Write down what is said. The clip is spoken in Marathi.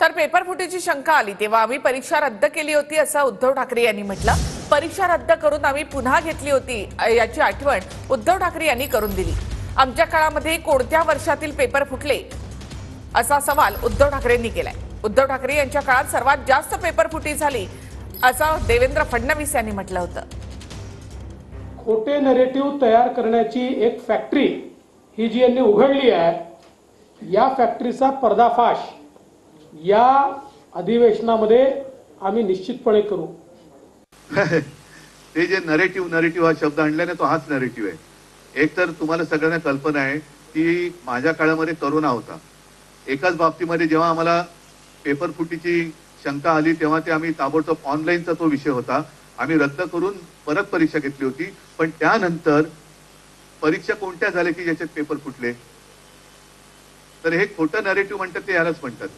तर पेपर फुटीची शंका आली तेव्हा आम्ही परीक्षा रद्द केली होती असं उद्धव ठाकरे यांनी म्हटलं। परीक्षा रद्द करून आम्ही पुन्हा घेतली होती याची आठवण उद्धव ठाकरे यांनी करून दिली। आमच्या काळामध्ये कोणत्या वर्षातील पेपर फुटले असा सवाल उद्धव ठाकरेंनी केलाय। उद्धव ठाकरे यांच्या काळात सर्वात जास्त पेपर फुटी झाली असं देवेंद्र फडणवीस यांनी म्हटलं होतं। खोटे नरेटिव्ह तयार करण्याची एक फॅक्टरी ही जी यांनी उघडली आहे, या फॅक्टरीचा पर्दाफाश या अधिवेशनामध्ये आम्ही निश्चितपणे करू। ते जे नरेटिव्ह हा शब्द आणल्याने तो हाच नरेटिव्ह आहे। एक तर तुम्हाला सगळ्यांना कल्पना आहे की माझ्या काळामध्ये करोना होता। एकाच बाबतीमध्ये जेव्हा आम्हाला पेपर फुटीची शंका आली तेव्हा ते आम्ही ताबडतोब ऑनलाईनचा तो विषय होता, आम्ही रद्द करून परत परीक्षा घेतली होती। पण त्यानंतर परीक्षा कोणत्या झाल्या की ज्याच्यात पेपर फुटले? तर हे खोटं नरेटिव्ह म्हणतात ते यालाच म्हणतात।